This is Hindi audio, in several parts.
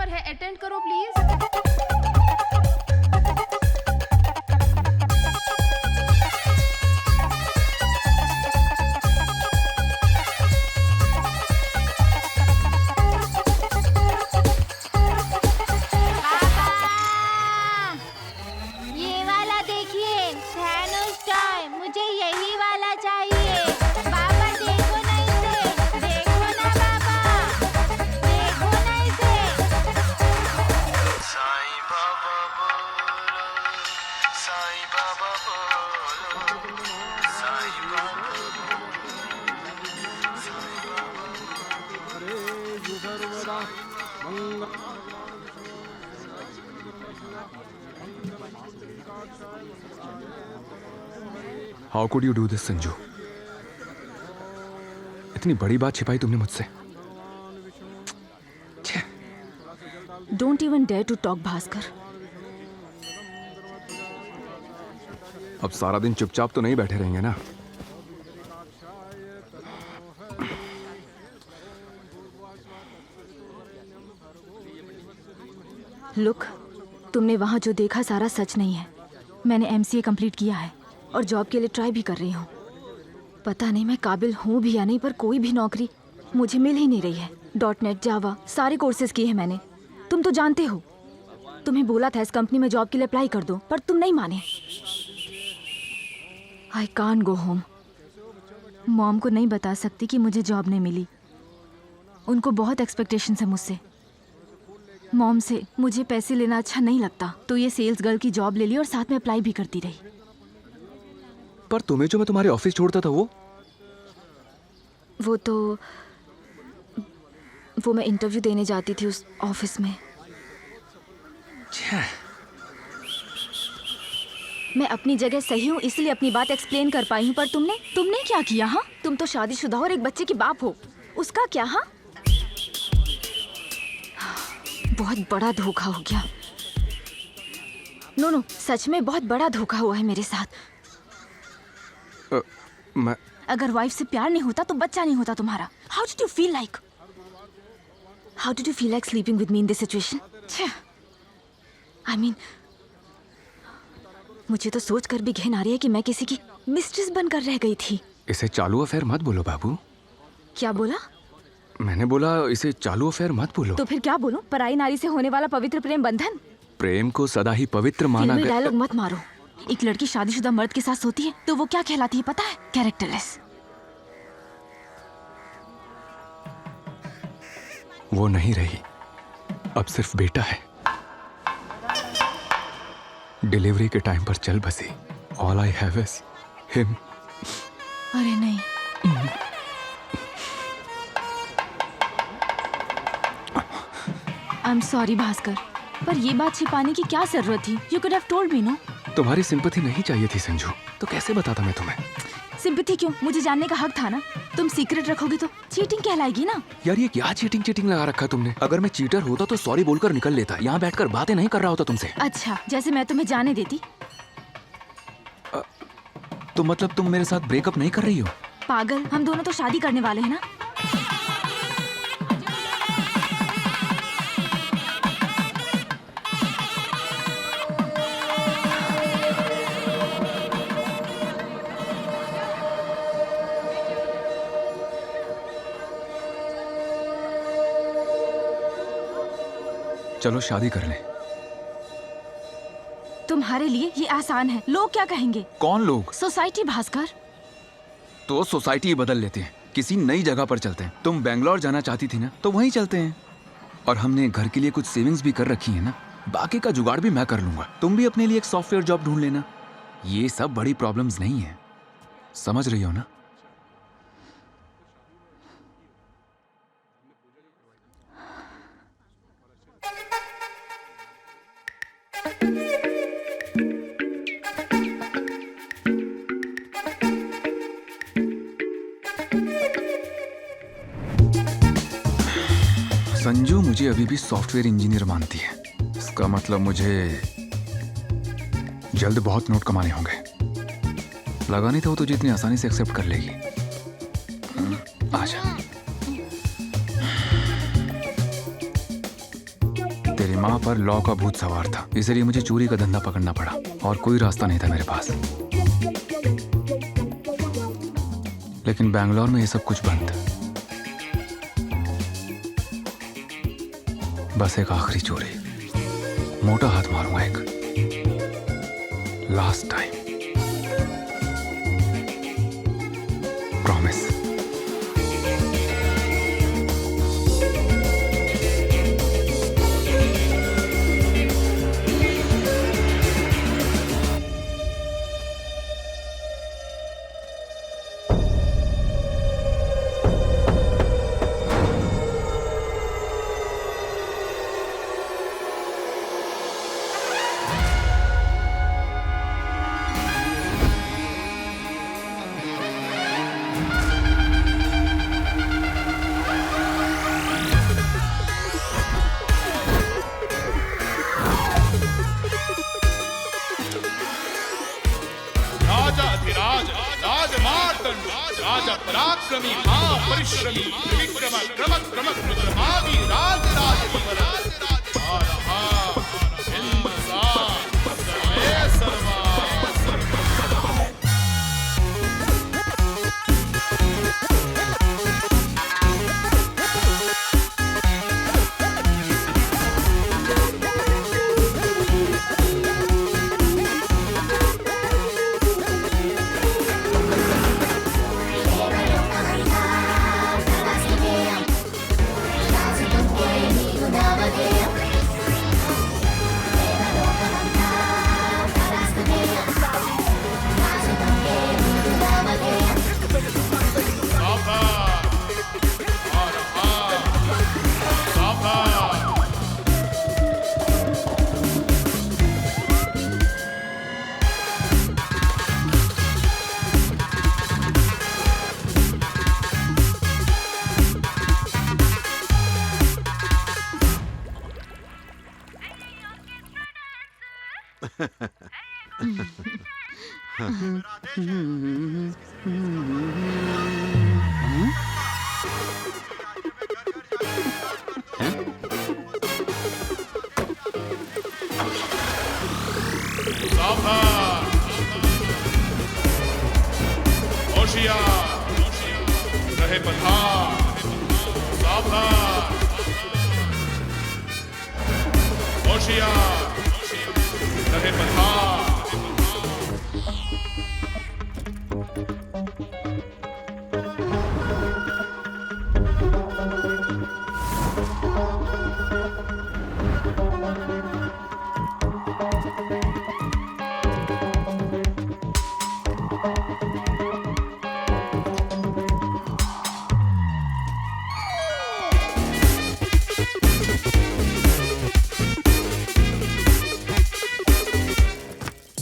नंबर है, अटेंड करो प्लीज। ये वाला देखिए, थैनोस टॉय, मुझे यही वाला चाहिए। पापा देखो ना इसे, देखो ना पापा, देखो ना इसे। साईं बाबा बोलो, साईं बाबा बोलो, Sai Baba how could you do this Sanju? इतनी बड़ी बात छिपाई तुमने मुझसे। Don't even dare to talk Bhaskar. अब सारा दिन चुपचाप तो नहीं बैठे रहेंगे ना? लुक, तुमने वहाँ जो देखा सारा सच नहीं है। मैंने एमसीए कंप्लीट किया है और जॉब के लिए ट्राई भी कर रही हूँ। पता नहीं मैं काबिल हूँ भी या नहीं, पर कोई भी नौकरी मुझे मिल ही नहीं रही है। .NET, जावा, सारे कोर्सेज किए हैं मैंने। तुम तो जानते हो, तुम्हें बोला था इस कंपनी में जॉब के लिए अप्लाई कर दो, पर तुम नहीं माने। I can't go home. Mom को नहीं बता सकती कि मुझे जॉब नहीं मिली। उनको बहुत एक्सपेक्टेशन है मुझसे। मॉम से मुझे पैसे लेना अच्छा नहीं लगता, तो ये सेल्स गर्ल की जॉब ले ली और साथ में अप्लाई भी करती रही। पर तुम्हें जो मैं तुम्हारे ऑफिस छोड़ता था वो मैं इंटरव्यू देने जाती थी उस ऑफिस में। मैं अपनी जगह सही हूँ, इसलिए अपनी बात एक्सप्लेन कर पाई हूँ। पर तुमने क्या किया? हाँ, तुम तो शादीशुदा हो और एक बच्चे की बाप हो। उसका क्या? हाँ, बहुत बड़ा धोखा हो गया। नो, सच में बहुत बड़ा धोखा हुआ है मेरे साथ। मैं अगर वाइफ से प्यार नहीं होता तो बच्चा नहीं होता तुम्हारा। How did you feel like sleeping with me in this situation? I mean, मुझे तो सोच कर भी घिन आ रही है कि मैं किसी की मिस्ट्रेस बनकर रह गई थी। इसे चालू अफेयर मत बोलो बाबू। क्या बोला? मैंने बोला इसे चालू अफेयर मत बोलो। तो फिर क्या बोलूं? पराई नारी से होने वाला पवित्र प्रेम बंधन। प्रेम को सदा ही पवित्र माना फिल्मी गया। डायलॉग मत मारो। एक लड़की शादीशुदा मर्द के साथ सोती है तो वो क्या कहलाती है पता है? कैरेक्टरलेस। वो नहीं रही, अब सिर्फ बेटा है। डिलीवरी के टाइम पर चल बसी। All I have is him. अरे नहीं, आई एम सॉरी भास्कर, पर ये बात छिपाने की क्या जरूरत थी? You could have told me, no? तुम्हारी सिंपैथी नहीं चाहिए थी संजू, तो कैसे बताता मैं तुम्हें? सिंपैथी क्यों? मुझे जानने का हक था ना। तुम सीक्रेट रखोगे तो चीटिंग कहलाएगी ना। यार ये क्या चीटिंग लगा रखा तुमने? अगर मैं चीटर होता तो सॉरी बोलकर निकल लेता। यहाँ बैठकर बातें नहीं कर रहा होता तुमसे। अच्छा, जैसे मैं तुम्हें जाने देती। तो मतलब तुम मेरे साथ ब्रेकअप नहीं कर रही हो? पागल, हम दोनों तो शादी करने वाले हैं ना। चलो शादी कर लें। तुम्हारे लिए ये आसान है। लोग क्या कहेंगे? कौन लोग? सोसाइटी भास्कर। तो सोसाइटी ही बदल लेते हैं, किसी नई जगह पर चलते हैं। तुम बैंगलोर जाना चाहती थी ना, तो वहीं चलते हैं। और हमने घर के लिए कुछ सेविंग्स भी कर रखी है ना, बाकी का जुगाड़ भी मैं कर लूंगा। तुम भी अपने लिए एक सॉफ्टवेयर जॉब ढूंढ लेना। ये सब बड़ी प्रॉब्लम्स नहीं है, समझ रही हो ना? संजू मुझे अभी भी सॉफ्टवेयर इंजीनियर मानती है। इसका मतलब मुझे जल्द बहुत नोट कमाने होंगे। लगा नहीं था वो तुझे इतनी आसानी से एक्सेप्ट कर लेगी। आजा। तेरी माँ पर लॉ का भूत सवार था, इसलिए मुझे चोरी का धंधा पकड़ना पड़ा और कोई रास्ता नहीं था मेरे पास। लेकिन बैंगलोर में ये सब कुछ बंद। बस एक आखिरी चोरी, मोटा हाथ मारूंगा एक, लास्ट टाइम, प्रॉमिस। राजा पराक्रमी महापरिश्रमी विक्रम क्रम क्रम विक्रमादि राज राज रहे पधार, सावधान, होशियार, रहे पधार।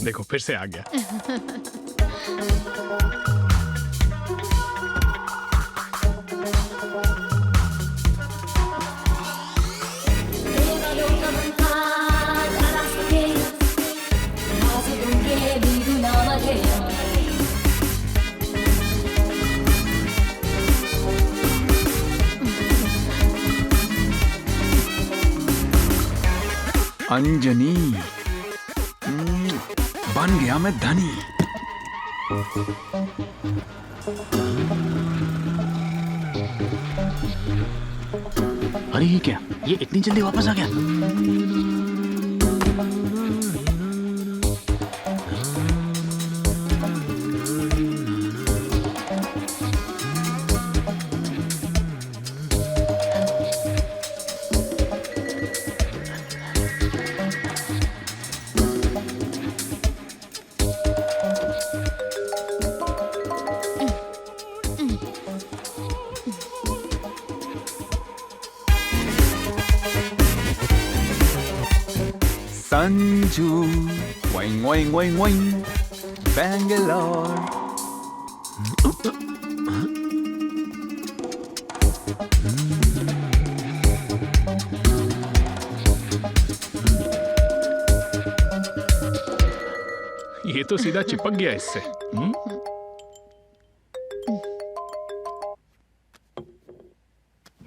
देखो फिर से आ गया। अंजनी, बन गया मैं धनी। अरे ये क्या, ये इतनी जल्दी वापस आ गया? Sanju, wooing wooing wooing wooing, Bangalore. ये तो सीधा चिपक गया इससे।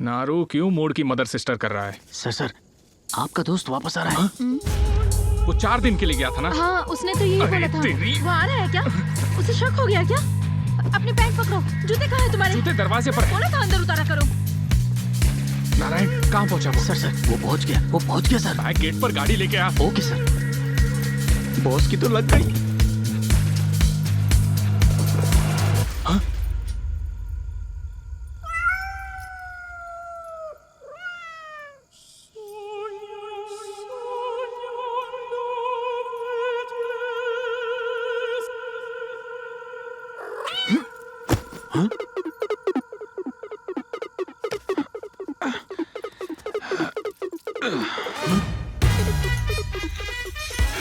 नारू क्यों मूड की मदर सिस्टर कर रहा है? सर आपका दोस्त वापस आ रहा है। वो 4 दिन के लिए गया था ना। हाँ, उसने तो यही अरे बोला था। तेरी- वो आ रहा है क्या? उसे शक हो गया क्या? अपने पैंट पकड़ो। जूते कहाँ हैं तुम्हारे? जूते दरवाजे पर है। बोला था अंदर उतारा करो। नारायण कहाँ पहुंचा वो? सर वो पहुंच गया सर। बैक गेट पर गाड़ी लेके आ। Okay sir. बॉस की तो लग गई। हाँ?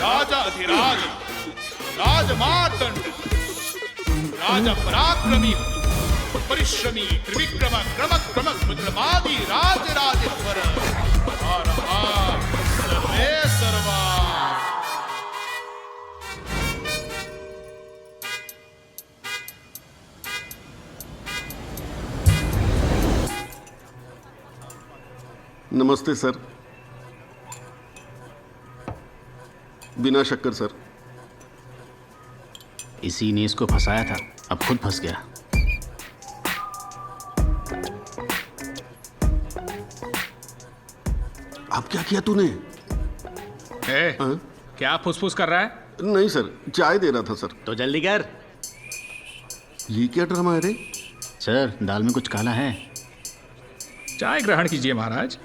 राजाधिराज राजमार्तंड राजा पराक्रमी परिश्रमी त्रिविक्रम क्रम क्रम रुद्रमादि राजराजेश्वर हर हर सर्वे सर्वा। नमस्ते सर। बिना शक्कर सर। इसी ने इसको फंसाया था, अब खुद फंस गया। अब क्या किया तूने? ए, हाँ? क्या फुसफुस कर रहा है? नहीं सर, चाय दे रहा था सर। तो जल्दी कर। ये क्या ड्रामा है रे? सर दाल में कुछ काला है। चाय ग्रहण कीजिए महाराज।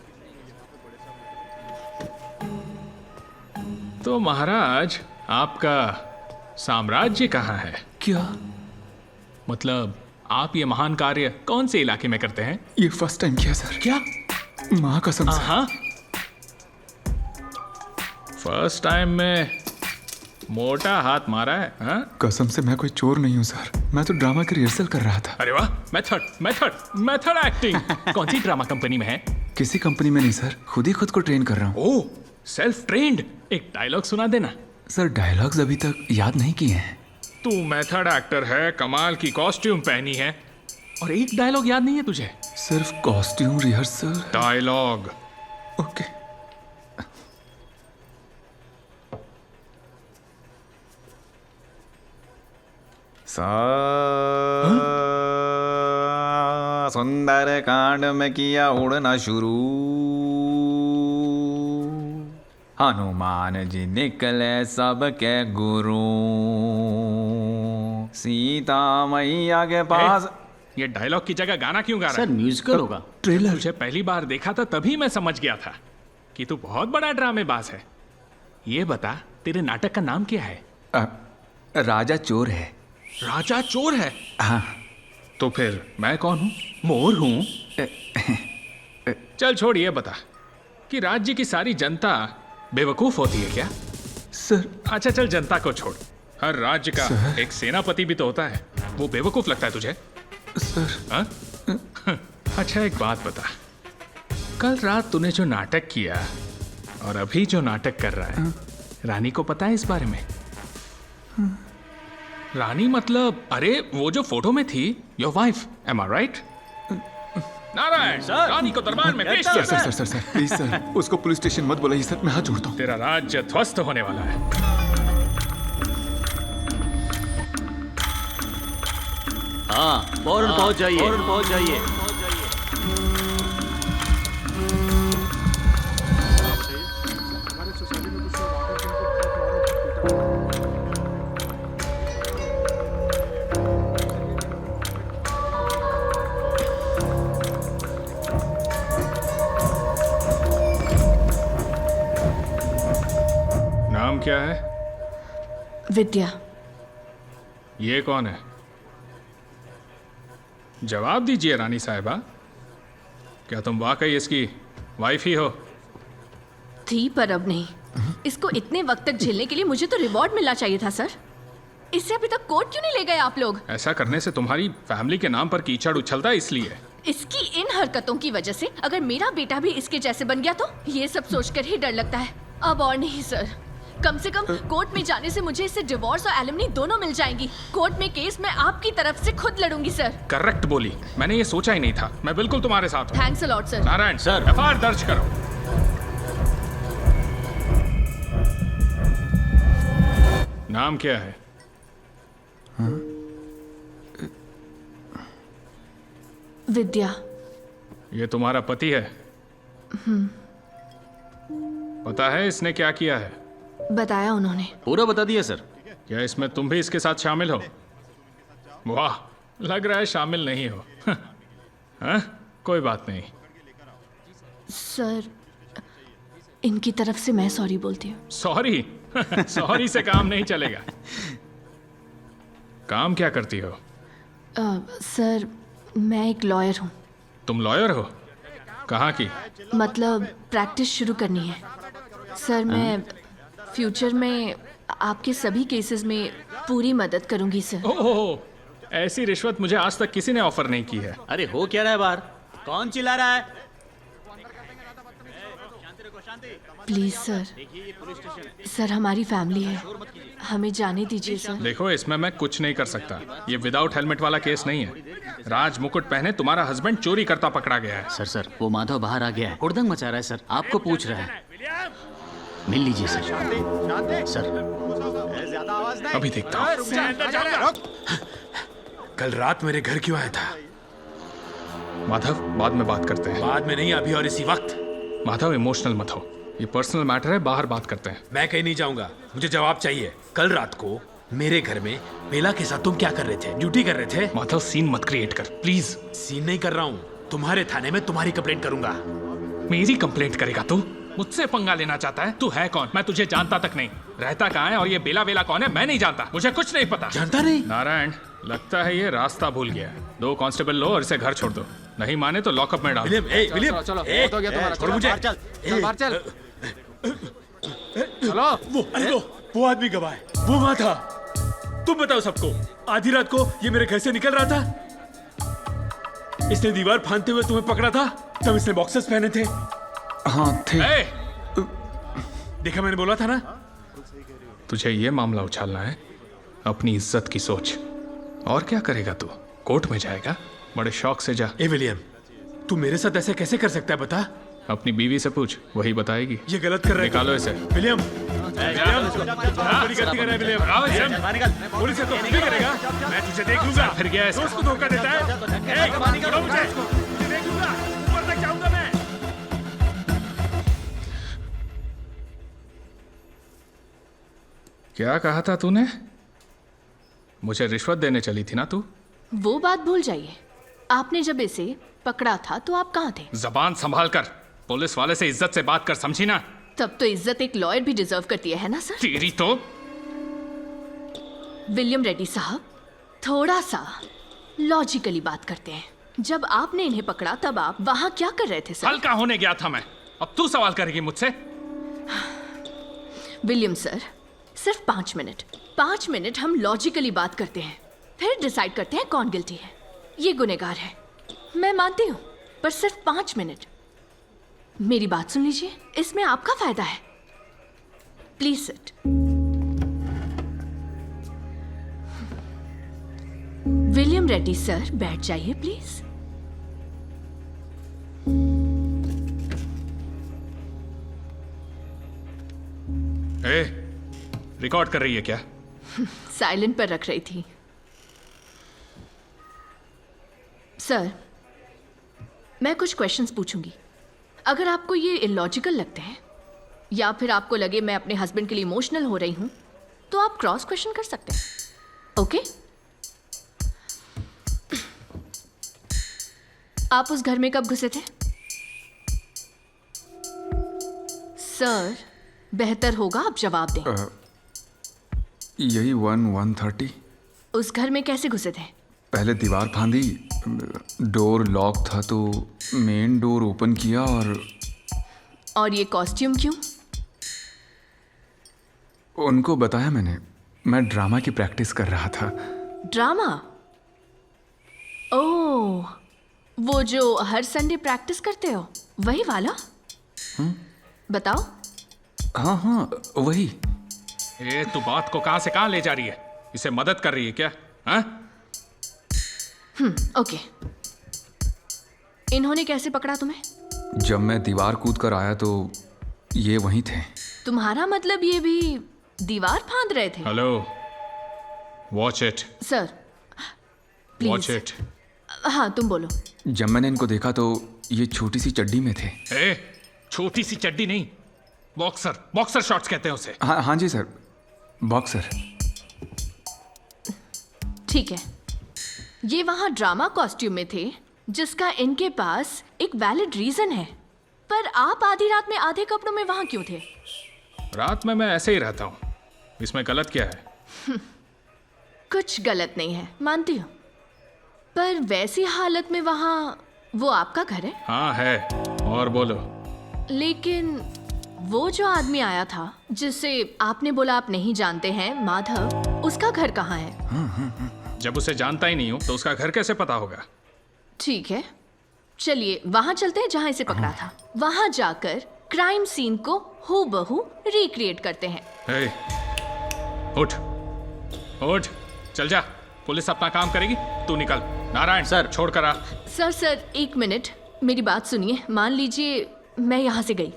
तो महाराज आपका साम्राज्य कहाँ है? क्या? मतलब आप ये महान कार्य कौन से इलाके में करते हैं? ये फर्स्ट टाइम किया सर। क्या? माँ कसम से। हाँ, फर्स्ट टाइम में मोटा हाथ मारा है। हाँ? कसम से मैं कोई चोर नहीं हूँ सर। मैं तो ड्रामा की रिहर्सल कर रहा था। अरे वाह, मेथड एक्टिंग। कौन सी ड्रामा कंपनी में है? किसी कंपनी में नहीं सर, खुद ही खुद को ट्रेन कर रहा हूँ। ओह, सेल्फ ट्रेन्ड। एक डायलॉग सुना देना। सर डायलॉग्स अभी तक याद नहीं किए हैं। तू मेथड एक्टर है, कमाल की कॉस्ट्यूम पहनी है और एक डायलॉग याद नहीं है तुझे? सिर्फ कॉस्ट्यूम रिहर्सल। डायलॉग। ओके। सुंदर कांड में किया उड़ना शुरू, हनुमान जी निकले सबके गुरु, सीता मैया के पास। ये डायलॉग की जगह गाना क्यों गा रहा सर है? म्यूजिकल होगा। ट्रेलर। तुझे पहली बार देखा था तभी मैं समझ गया था कि तू बहुत बड़ा ड्रामेबाज है। ये बता, तेरे नाटक का नाम क्या है? राजा चोर है। राजा चोर है? हाँ। तो फिर मैं कौन हूँ? मोर हूँ। चल छोड़, ये बता कि राज्य की सारी जनता बेवकूफ होती है क्या? सर। अच्छा चल, जनता को छोड़, हर राज्य का सर। एक सेनापति भी तो होता है। वो बेवकूफ लगता है तुझे? सर। हाँ? अच्छा एक बात बता, कल रात तूने जो नाटक किया और अभी जो नाटक कर रहा है, रानी को पता है इस बारे में? रानी मतलब, अरे वो जो फोटो में थी, your wife, am I right? Narayan, रानी को दरबार में पेश सर कर। Sir sir sir please sir, उसको पुलिस स्टेशन मत बुलाइए सर, मैं हाथ जोड़ता हूँ। तेरा राज्य ध्वस्त होने वाला है। हाँ, फौरन पहुंच जाइए। नाम क्या है? विद्या। ये कौन है? जवाब दीजिए रानी साहिबा, क्या तुम वाकई इसकी वाइफ ही हो? थी पर अब नहीं। इसको इतने वक्त तक झेलने के लिए मुझे तो रिवॉर्ड मिलना चाहिए था सर। इससे अभी तक कोर्ट क्यों नहीं ले गए आप लोग? ऐसा करने से तुम्हारी फैमिली के नाम पर कीचड़ उछलता है, इसलिए। इसकी इन हरकतों की वजह से अगर मेरा बेटा भी इसके जैसे बन गया तो ये सब सोचकर ही डर लगता है। अब और नहीं सर, कम से कम कोर्ट में जाने से मुझे इससे डिवोर्स और एलिमनी दोनों मिल जाएंगी। कोर्ट में केस मैं आपकी तरफ से खुद लड़ूंगी सर। करेक्ट बोली, मैंने ये सोचा ही नहीं था। मैं बिल्कुल तुम्हारे साथ हूँ। Thanks a lot sir. Narayan sir. FIR दर्ज करो। नाम क्या है? विद्या। ये तुम्हारा पति है? पता है इसने क्या किया है? बताया उन्होंने। पूरा बता दिया सर। क्या इसमें तुम भी इसके साथ शामिल हो? वाह, लग रहा है शामिल नहीं हो। हाँ? कोई बात नहीं। सर, इनकी तरफ से मैं सॉरी बोलती हूँ। सॉरी? सॉरी से काम नहीं चलेगा। काम क्या करती हो? सर, मैं एक लॉयर हूँ। तुम लॉयर हो? कहाँ की? मतलब प्रैक्टिस शुरू करनी है। सर, मैं फ्यूचर में आपके सभी केसेस में पूरी मदद करूंगी सर। ओह, ऐसी रिश्वत मुझे आज तक किसी ने ऑफर नहीं की है। अरे हो क्या रहा है बाहर? कौन चिल्ला रहा है? प्लीज सर, सर हमारी फैमिली है, हमें जाने दीजिए सर। देखो, इसमें मैं कुछ नहीं कर सकता। ये विदाउट हेलमेट वाला केस नहीं है। राज मुकुट पहने तुम्हारा हस्बैंड चोरी करता पकड़ा गया है। सर वो माधव बाहर आ गया है, हुड़दंग मचा रहा है सर, आपको पूछ रहा है। मिल लीजिए सर। सर अभी देखता हूँ। कल रात मेरे घर क्यों आया था? माधव, बाद में बात करते हैं। बाद में नहीं, अभी और इसी वक्त। माधव, इमोशनल मत हो। ये पर्सनल मैटर है, बाहर बात करते हैं। मैं कहीं नहीं जाऊंगा, मुझे जवाब चाहिए। कल रात को मेरे घर में बेला के साथ तुम क्या कर रहे थे? ड्यूटी कर रहे थे? माधव, सीन मत क्रिएट कर प्लीज। सीन नहीं कर रहा हूँ, तुम्हारे थाने में तुम्हारी कंप्लेंट करूंगा। मेरी कंप्लेंट करेगा तू? मुझसे पंगा लेना चाहता है? तू है कौन? मैं तुझे जानता तक नहीं। रहता कहाँ है और ये बेला बेला कौन है मैं नहीं जानता। मुझे कुछ नहीं पता। जानता नहीं? नारायण, लगता है ये रास्ता भूल गया है। 2 कांस्टेबल लो और इसे घर छोड़ दो। नहीं माने तो लॉकअप में डाल। विलियम, विलियम, छोड़ मुझे। चलो। वो आदमी गवाह है, वो वहां था। तुम बताओ सबको, आधी रात को ये मेरे घर से निकल रहा था। इसने दीवार फांदते हुए तुम्हें पकड़ा था, तब इसने बॉक्सेस पहने थे। हाँ थे। देखा, मैंने बोला था ना। तुझे ये मामला उछालना है? अपनी इज्जत की सोच। और क्या करेगा तू? कोर्ट में जाएगा? बड़े शौक से जा। ए विलियम, तू मेरे साथ ऐसे कैसे कर सकता है बता? अपनी बीवी से पूछ, वही बताएगी। ये गलत कर रहा है। निकालो इसे। विलियम, बड़ी गलती कर रहा है विलियम। पुलिस से तो नहीं करेगा। मैं तुझे देख लूंगा। फिर गया इसका। दोस्त को धोखा देता है। छोड़ो मुझे, तुझे देख लूंगा। ऊपर तक जाऊंगा मैं। क्या कहा था तूने? मुझे रिश्वत देने चली थी ना तू? वो बात भूल जाइए। आपने जब इसे पकड़ा था तो आप कहाँ थे? जबान संभाल कर। पुलिस वाले से इज्जत से बात कर, समझी ना? तब तो इज्जत एक लॉयर भी डिजर्व करती है ना सर? तेरी तो। विलियम रेड्डी साहब, थोड़ा सा लॉजिकली बात करते हैं। जब आपने इन्हें पकड़ा तब आप वहां क्या कर रहे थे सर? हल्का होने गया था मैं। अब तू सवाल करेगी मुझसे? विलियम सर, सिर्फ 5 मिनट। 5 मिनट हम लॉजिकली बात करते हैं, फिर डिसाइड करते हैं कौन गिल्टी है। ये गुनहगार है, मैं मानती हूं, पर सिर्फ 5 मिनट। मेरी बात सुन लीजिए, इसमें आपका फायदा है। Please sit. William Reddy sir, बैठ जाइए प्लीज। रिकॉर्ड कर रही है क्या? साइलेंट पर रख रही थी। सर, मैं कुछ क्वेश्चंस पूछूंगी। अगर आपको ये इलॉजिकल लगते हैं या फिर आपको लगे मैं अपने हस्बैंड के लिए इमोशनल हो रही हूं, तो आप क्रॉस क्वेश्चन कर सकते हैं। ओके? आप उस घर में कब घुसे थे? सर, बेहतर होगा आप जवाब दें। यही 1:30। उस घर में कैसे घुसे थे? पहले दीवार फांदी, डोर लॉक था तो मेन डोर ओपन किया और ये कॉस्ट्यूम क्यों? उनको बताया मैंने, मैं ड्रामा की प्रैक्टिस कर रहा था। ड्रामा? ओह, वो जो हर संडे प्रैक्टिस करते हो, वही वाला? बताओ। हाँ, वही। तू बात को कहां से कहां ले जा रही है? इसे मदद कर रही है क्या? हाँ? ओके। इन्होंने कैसे पकड़ा तुम्हें? जब मैं दीवार कूद कर आया तो ये वहीं थे। तुम्हारा मतलब ये भी दीवार फांद रहे थे? Hello, watch it, sir watch please. It. हाँ तुम बोलो। जब मैंने इनको देखा तो ये छोटी सी चड्डी में थे। ए, छोटी सी चड्डी नहीं, बॉक्सर, बॉक्सर शॉर्ट्स कहते हैं उसे। हाँ हाँ जी सर, बॉक्सर। ठीक है, ये वहाँ ड्रामा कॉस्ट्यूम में थे जिसका इनके पास एक वैलिड रीजन है, पर आप आधी रात में आधे कपड़ों में वहाँ क्यों थे? रात में मैं ऐसे ही रहता हूँ, इसमें गलत क्या है? कुछ गलत नहीं है, मानती हूँ, पर वैसी हालत में वहाँ वो आपका घर है? हाँ है, और बोलो। लेकिन वो जो आदमी आया था जिसे आपने बोला आप नहीं जानते हैं, माधव, उसका घर कहाँ है? जब उसे जानता ही नहीं हूँ तो उसका घर कैसे पता होगा? ठीक है, चलिए वहां चलते हैं जहां इसे पकड़ा था। वहां जाकर क्राइम सीन को हूबहू रिक्रिएट करते हैं। ए, उठ, उठ, चल जा, पुलिस अपना काम करेगी, तू निकल। नारायण सर। छोड़ कर आ। सर एक मिनट, मेरी बात सुनिए। मान लीजिए मैं यहाँ से गई,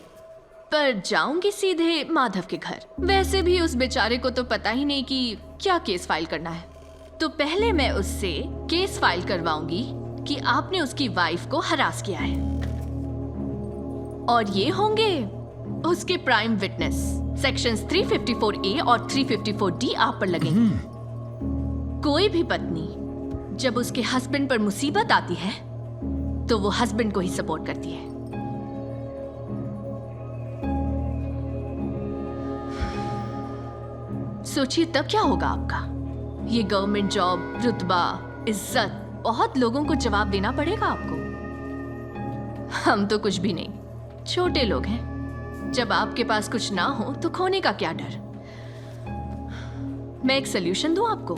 पर जाऊंगी सीधे माधव के घर। वैसे भी उस बेचारे को तो पता ही नहीं कि क्या केस फाइल करना है, तो पहले मैं उससे केस फाइल करवाऊंगी कि आपने उसकी वाइफ को हरास किया है, और ये होंगे उसके प्राइम विटनेस। सेक्शंस 354A और 354D आप पर लगेंगे। कोई भी पत्नी जब उसके हस्बैंड पर मुसीबत आती है तो वो हस्बैंड को ही सपोर्ट करती है। सोचिए तब क्या होगा आपका। ये गवर्नमेंट जॉब, रुतबा, इज्जत, बहुत लोगों को जवाब देना पड़ेगा आपको। हम तो कुछ भी नहीं, छोटे लोग हैं। जब आपके पास कुछ ना हो तो खोने का क्या डर। मैं एक सल्यूशन दूं आपको।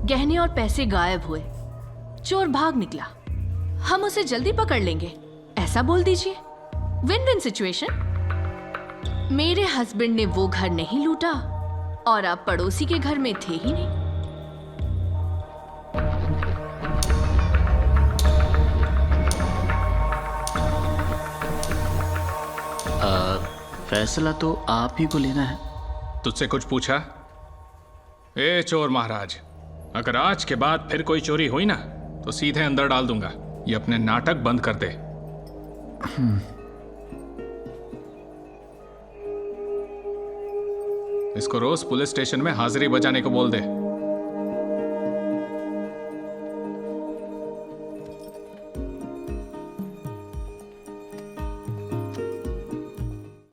गहने और पैसे गायब हुए, चोर भाग निकला, हम उसे जल्दी पकड़ लेंगे, ऐसा बोल दीजिए। Win win situation. मेरे हस्बैंड ने वो घर नहीं लूटा और आप पड़ोसी के घर में थे ही नहीं। फैसला तो आप ही को लेना है। तुझसे कुछ पूछा? ए चोर महाराज, अगर आज के बाद फिर कोई चोरी हुई ना तो सीधे अंदर डाल दूंगा। ये अपने नाटक बंद कर दे। इसको रोज पुलिस स्टेशन में हाजिरी बजाने को बोल दे।